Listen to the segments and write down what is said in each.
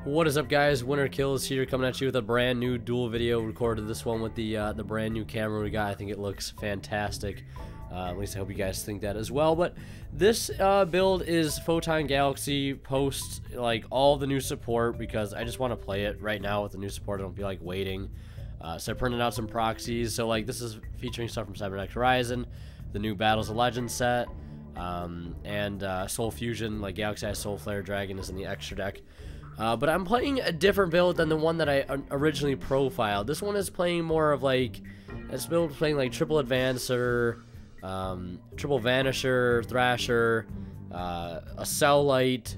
What is up, guys? Winter Kills here, coming at you with a brand new dual video. Recorded this one with the brand new camera we got. I think it looks fantastic. At least I hope you guys think that as well. But this build is Photon Galaxy post like all the new support, because I just want to play it right now with the new support. I don't feel like waiting. So I printed out some proxies. So like this is featuring stuff from Cybernetic Horizon, the new Battles of Legends set, and Soul Fusion, like Galaxy Eye Soul Flare Dragon is in the extra deck. But I'm playing a different build than the one that I originally profiled. This one is playing more of like, this build is playing like triple Advancer, triple Vanisher, Thrasher, a Cell Light,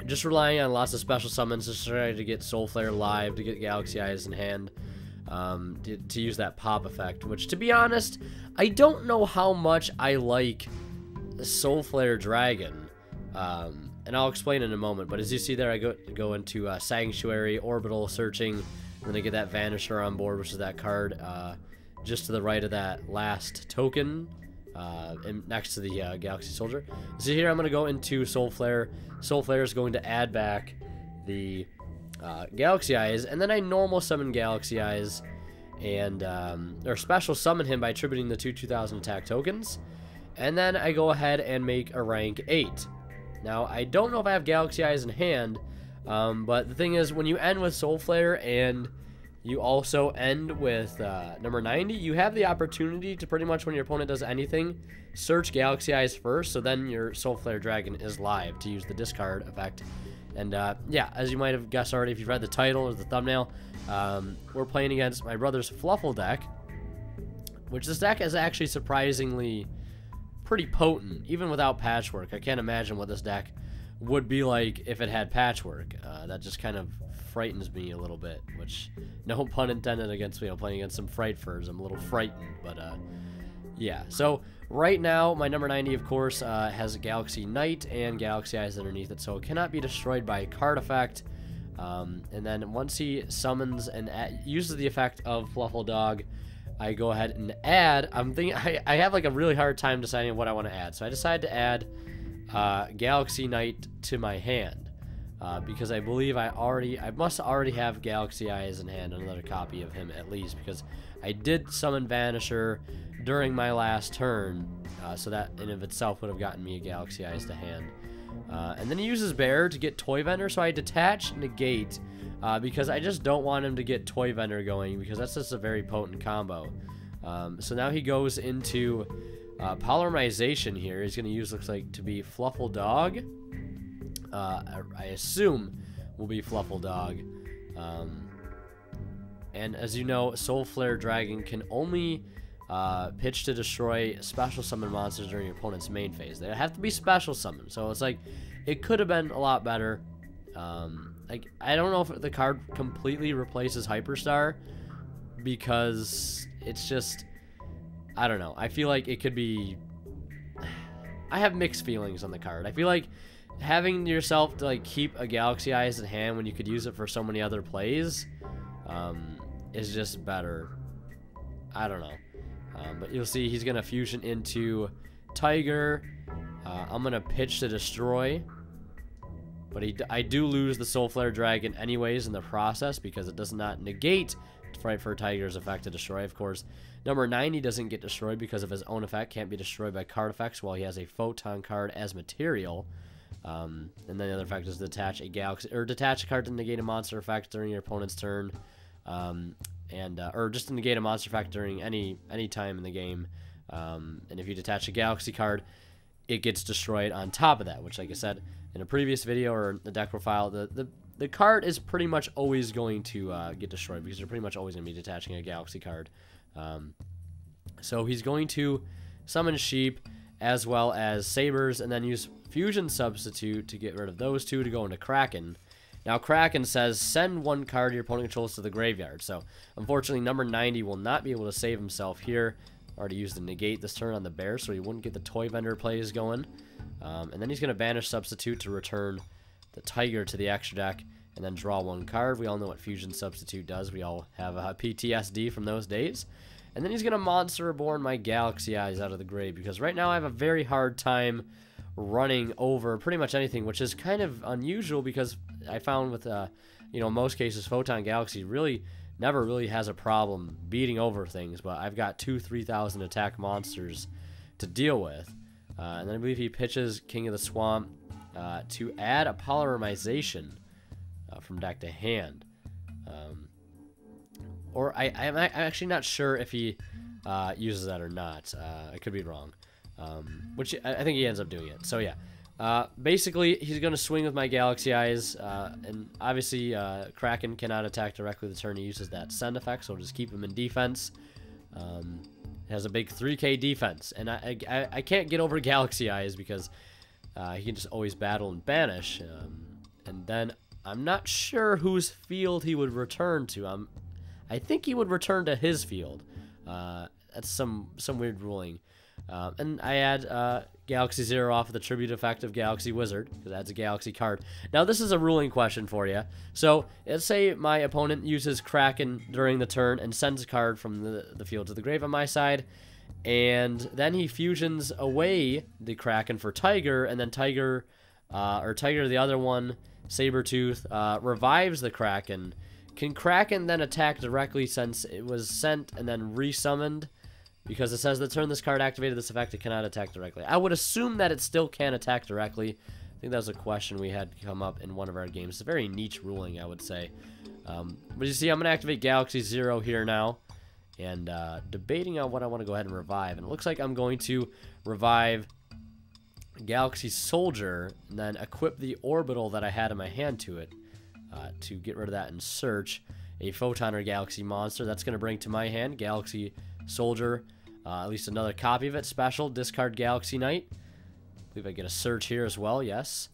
just relying on lots of special summons to try to get Soul Flare live, to get Galaxy Eyes in hand, to use that pop effect, which, to be honest, I don't know how much I like Soul Flare Dragon. And I'll explain in a moment, but as you see there, I go into Sanctuary, Orbital Searching, and then I get that Vanisher on board, which is that card just to the right of that last token, next to the Galaxy Soldier. So here I'm going to go into Soul Flare. Soul Flare is going to add back the Galaxy Eyes, and then I normal summon Galaxy Eyes, and or special summon him by attributing the two 2000 attack tokens, and then I go ahead and make a rank 8. Now, I don't know if I have Galaxy Eyes in hand, but the thing is, when you end with Soul Flare and you also end with number 90, you have the opportunity to pretty much, when your opponent does anything, search Galaxy Eyes first, so then your Soul Flare Dragon is live to use the discard effect. And yeah, as you might have guessed already if you've read the title or the thumbnail, we're playing against my brother's Fluffal deck, which this deck is actually surprisingly pretty potent, even without patchwork. I can't imagine what this deck would be like if it had patchwork. That just kind of frightens me a little bit, which, no pun intended against, you know, playing against some Frightfurs. I'm a little frightened, but yeah. So right now, my number 90, of course, has a Galaxy Knight and Galaxy Eyes underneath it, so it cannot be destroyed by a card effect. And then once he summons and uses the effect of Fluffal Dog, I go ahead and add, I have like a really hard time deciding what I want to add. So I decided to add Galaxy Knight to my hand, because I believe I must already have Galaxy Eyes in hand, another copy of him at least, because I did summon Vanisher during my last turn, so that in of itself would have gotten me a Galaxy Eyes to hand. And then he uses Bear to get Toy Vendor, so I detach Negate, because I just don't want him to get Toy Vendor going, because that's just a very potent combo. So now he goes into Polymerization here. He's going to use, looks like, to be Fluffal Dog. I assume will be Fluffal Dog. And as you know, Soul Flare Dragon can only pitch to destroy special summon monsters during your opponent's main phase. They have to be special summoned, so it's like, it could have been a lot better. Like, I don't know if the card completely replaces Hyperstar, because it's just, I don't know. I feel like it could be, I have mixed feelings on the card. I feel like having yourself to like keep a Galaxy Eyes in hand when you could use it for so many other plays is just better. I don't know. But you'll see he's going to fusion into Tiger. I'm going to pitch to destroy. But I do lose the Soul Flare Dragon anyways in the process, because it does not negate Frightfur Tiger's effect to destroy. Of course, number 90 doesn't get destroyed because of his own effect. Can't be destroyed by card effects while he has a Photon card as material. And then the other effect is detach a Galaxy, or detach a card to negate a monster effect during your opponent's turn. Or just to negate a monster effect during any time in the game. And if you detach a Galaxy card, it gets destroyed on top of that, which, like I said in a previous video or the deck profile, the card is pretty much always going to get destroyed, because you're pretty much always going to be detaching a Galaxy card. So he's going to summon Sheep as well as Sabers, and then use Fusion Substitute to get rid of those two to go into Kraken. Now, Kraken says, send one card your opponent controls to the graveyard. So, unfortunately, number 90 will not be able to save himself here. Already used to negate this turn on the Bear, so he wouldn't get the Toy Vendor plays going. And then he's going to banish Substitute to return the Tiger to the extra deck, and then draw one card. We all know what Fusion Substitute does. We all have PTSD from those days. And then he's going to Monster Reborn my Galaxy Eyes out of the grave, because right now I have a very hard time running over pretty much anything, which is kind of unusual because I found with, you know, most cases, Photon Galaxy really never really has a problem beating over things, but I've got 3,000 attack monsters to deal with. And then I believe he pitches King of the Swamp to add a polymerization from deck to hand. Or I'm actually not sure if he uses that or not. I could be wrong. Which I think he ends up doing it. So yeah. Basically, he's going to swing with my Galaxy Eyes, and obviously Kraken cannot attack directly the turn he uses that send effect, so we'll just keep him in defense. Has a big 3k defense, and I can't get over Galaxy Eyes because he can just always battle and banish, and then I'm not sure whose field he would return to. I think he would return to his field. That's some weird ruling. And I add Galaxy Zero off of the tribute effect of Galaxy Wizard, because it adds a Galaxy card. Now, this is a ruling question for you. So, let's say my opponent uses Kraken during the turn and sends a card from the field to the grave on my side, and then he fusions away the Kraken for Tiger, and then Tiger, or Tiger the other one, Sabretooth, revives the Kraken. Can Kraken then attack directly since it was sent and then resummoned? Because it says the turn this card activated this effect, it cannot attack directly. I would assume that it still can attack directly. I think that was a question we had come up in one of our games. It's a very niche ruling, I would say. But you see, I'm going to activate Galaxy Zero here now. And debating on what I want to go ahead and revive. And it looks like I'm going to revive Galaxy Soldier and then equip the orbital that I had in my hand to it. To get rid of that and search a Photon or Galaxy monster. That's going to bring to my hand Galaxy Soldier, at least another copy of it. Special, discard Galaxy Knight. I believe I get a search here as well, yes.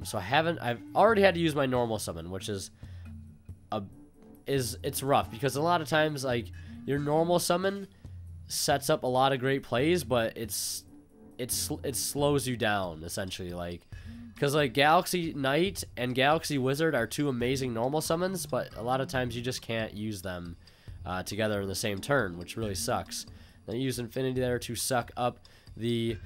So I've already had to use my normal summon, which is it's rough because a lot of times like your normal summon sets up a lot of great plays, but it slows you down essentially, like. Because, like, Galaxy Knight and Galaxy Wizard are two amazing normal summons, but a lot of times you just can't use them together in the same turn, which really sucks. Then you use Infinity there to suck up the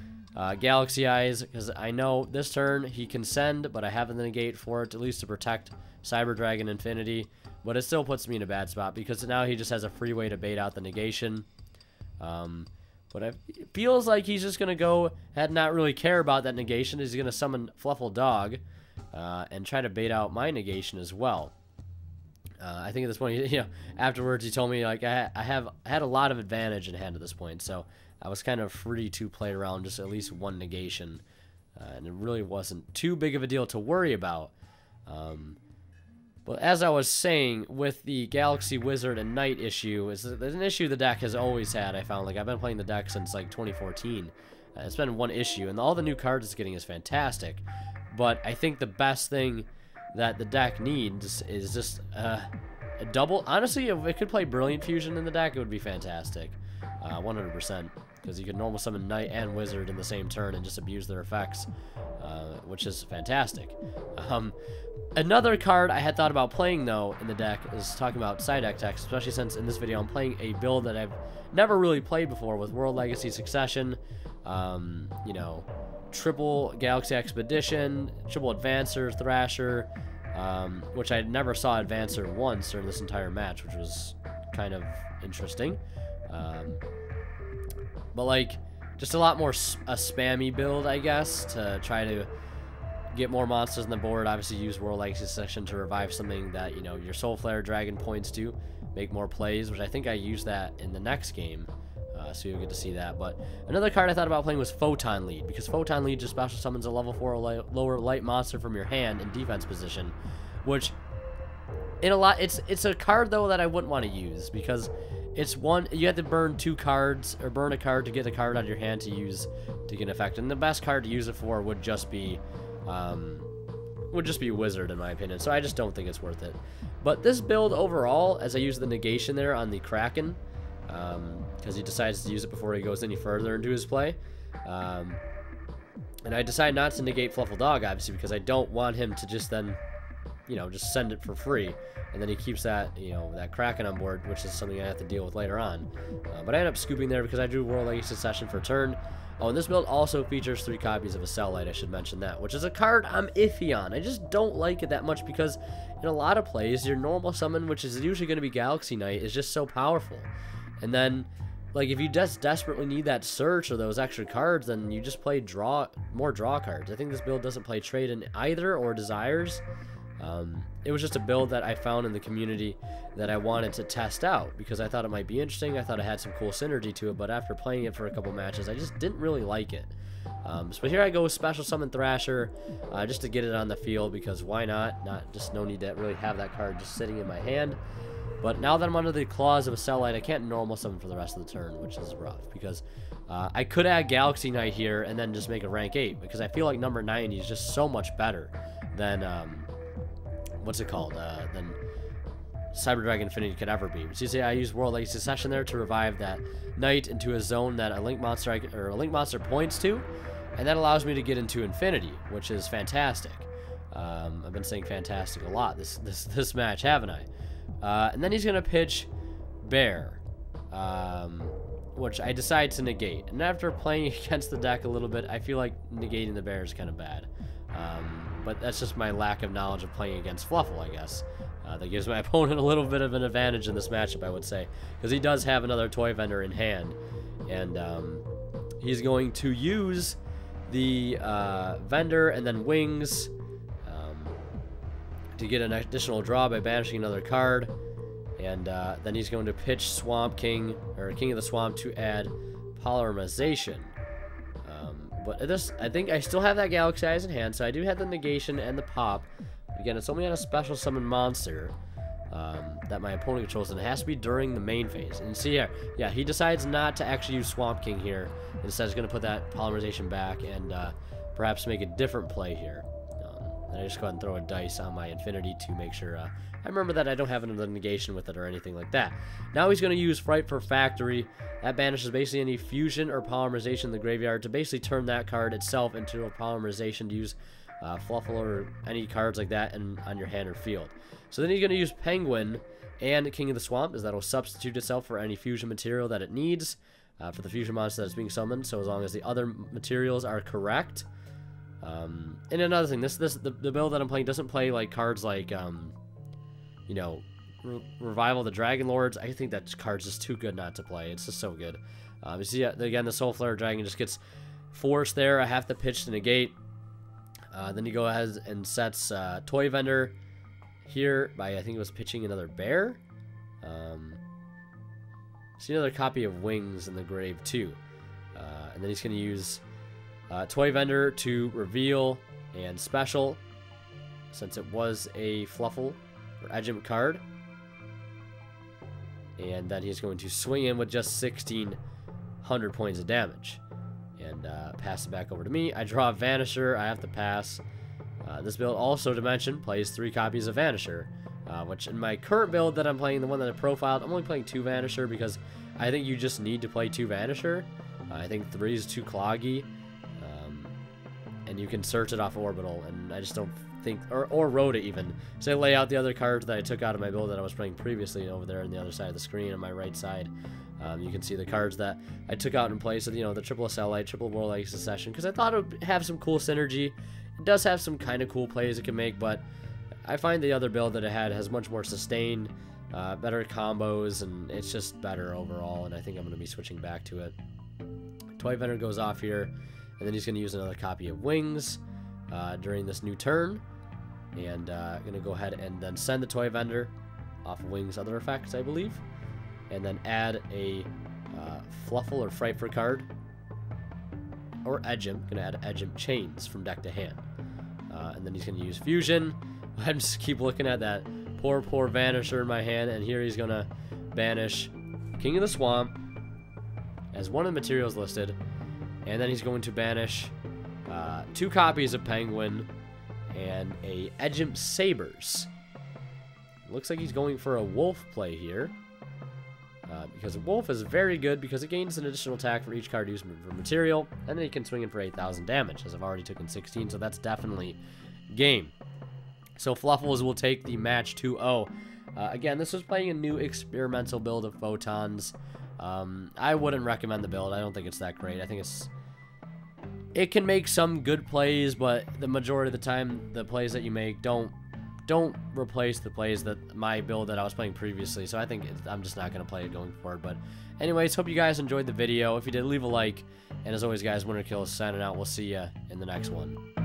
Galaxy Eyes, because I know this turn he can send, but I have the negate for it, at least to protect Cyber Dragon Infinity. But it still puts me in a bad spot, because now he just has a free way to bait out the negation. But it feels like he's just going to go ahead and not really care about that negation. He's going to summon Fluffal Dog and try to bait out my negation as well. I think at this point, you know, afterwards he told me, like, I had a lot of advantage in hand at this point. So I was kind of free to play around just at least one negation. And it really wasn't too big of a deal to worry about. But as I was saying, with the Galaxy Wizard and Knight issue, is there's an issue the deck has always had, I found. Like, I've been playing the deck since, like, 2014. It's been one issue, and all the new cards it's getting is fantastic. But I think the best thing that the deck needs is just a double. Honestly, if it could play Brilliant Fusion in the deck, it would be fantastic. 100%. Because you can normal summon Knight and Wizard in the same turn and just abuse their effects, which is fantastic. Another card I had thought about playing, though, in the deck is talking about side deck text, especially since in this video I'm playing a build that I've never really played before with World Legacy Succession, you know, triple Galaxy Expedition, triple Advancer, Thrasher, which I never saw Advancer once during this entire match, which was kind of interesting. But, like, just a lot more a spammy build, I guess, to try to get more monsters on the board. Obviously use World Legacy Succession to revive something that, you know, your Soul Flare Dragon points to, make more plays, which I think I used that in the next game, so you'll get to see that. But another card I thought about playing was Photon Lead, because Photon Lead just special summons a level 4 or lower light monster from your hand in defense position, which in a lot, it's a card though that I wouldn't want to use, because it's one, you have to burn 2 cards, or burn a card to get a card out of your hand to use to get an effect, and the best card to use it for would just be Wizard, in my opinion. So I just don't think it's worth it. But this build overall, as I use the negation there on the Kraken, because he decides to use it before he goes any further into his play, and I decide not to negate Fluffal Dog, obviously, because I don't want him to just then, you know, just send it for free, and then he keeps that, you know, that Kraken on board, which is something I have to deal with later on. But I end up scooping there because I drew World Legacy Succession for turn. Oh, and this build also features 3 copies of a Cell Light, I should mention that, which is a card I'm iffy on. I just don't like it that much because in a lot of plays, your normal summon, which is usually going to be Galaxy Knight, is just so powerful. And then, like, if you just desperately need that search or those extra cards, then you just play more draw cards. I think this build doesn't play trade in either or desires. It was just a build that I found in the community that I wanted to test out because I thought it might be interesting. I thought it had some cool synergy to it, but after playing it for a couple matches, I just didn't really like it. So here I go with Special Summon Thrasher just to get it on the field because why not? Just no need to really have that card just sitting in my hand. But now that I'm under the claws of a Cell Light, I can't normal summon for the rest of the turn, which is rough because I could add Galaxy Knight here and then just make a rank 8 because I feel like number 90 is just so much better than what's it called? Than Cyber Dragon Infinity could ever be. So you see, I use World Legacy Succession there to revive that Knight into a zone that a Link Monster points to, and that allows me to get into Infinity, which is fantastic. I've been saying fantastic a lot this match, haven't I? And then he's gonna pitch Bear, which I decide to negate. And after playing against the deck a little bit, I feel like negating the Bear is kind of bad. But that's just my lack of knowledge of playing against Fluffle, I guess. That gives my opponent a little bit of an advantage in this matchup, I would say. Because he does have another Toy Vendor in hand. And he's going to use the Vendor and then Wings to get an additional draw by banishing another card. And then he's going to pitch Swamp King, or King of the Swamp, to add Polymerization. But this, I think I still have that Galaxy Eyes in hand, so I do have the negation and the pop. Again, it's only on a special summon monster that my opponent controls, and it has to be during the main phase. And see here, yeah, he decides not to actually use Swamp King here. Instead, he's going to put that Polymerization back and perhaps make a different play here. And I just go ahead and throw a dice on my Infinity to make sure I remember that I don't have another negation with it or anything like that. Now he's going to use Fright for Factory. That banishes basically any fusion or polymerization in the graveyard to basically turn that card itself into a polymerization to use Fluffle or any cards like that on your hand or field. So then he's going to use Penguin and King of the Swamp, as that will substitute itself for any fusion material that it needs for the fusion monster that's being summoned, so as long as the other materials are correct. And another thing, the build that I'm playing doesn't play like cards like you know, Revival of the Dragon Lords. I think that card's just too good not to play. It's just so good. You see, again, the Soul Flare Dragon just gets forced there. I have to pitch to negate. Then he goes ahead and sets Toy Vendor here by, I think it was pitching another Bear. See another copy of Wings in the grave too. And then he's going to use Toy Vendor to reveal and special, since it was a Fluffle or Edgem card. And then he's going to swing in with just 1,600 points of damage. And pass it back over to me. I draw a Vanisher. I have to pass. This build also, to mention, plays 3 copies of Vanisher. Which in my current build that I'm playing, the one that I profiled, I'm only playing 2 Vanisher because I think you just need to play 2 Vanisher. I think 3 is too cloggy. And you can search it off Orbital, and I just don't think, or Rhoda even. So I lay out the other cards that I took out of my build that I was playing previously over there on the other side of the screen on my right side. You can see the cards that I took out in place of, you know, the triple Cell Light, triple World Legacy Succession, because I thought it would have some cool synergy. It does have some kind of cool plays it can make, but I find the other build that it had has much more sustain, better combos, and it's just better overall, and I think I'm going to be switching back to it. Toy Vendor goes off here, and then he's going to use another copy of Wings during this new turn. And going to go ahead and then send the Toy Vendor off of Wings' other effects, I believe. And then add a Fluffle or Fright for card. Or Edgem. Going to add Edgem Chains from deck to hand. And then he's going to use Fusion. I just keep looking at that poor Vanisher in my hand. And here he's going to banish King of the Swamp as one of the materials listed. And then he's going to banish 2 copies of Penguin and a Edgem Sabers. Looks like he's going for a Wolf play here. Because a Wolf is very good because it gains an additional attack for each card used for material. And then he can swing in for 8,000 damage, as I've already taken 16. So that's definitely game. So Fluffles will take the match 2-0. Again, this was playing a new experimental build of Photons. I wouldn't recommend the build. I don't think it's that great. I think it's it can make some good plays, but the majority of the time, the plays that you make don't replace the plays that my build that I was playing previously. So I think I'm just not going to play it going forward. But anyways, hope you guys enjoyed the video. If you did, leave a like. And as always, guys, Winter Kill is signing out. We'll see you in the next one.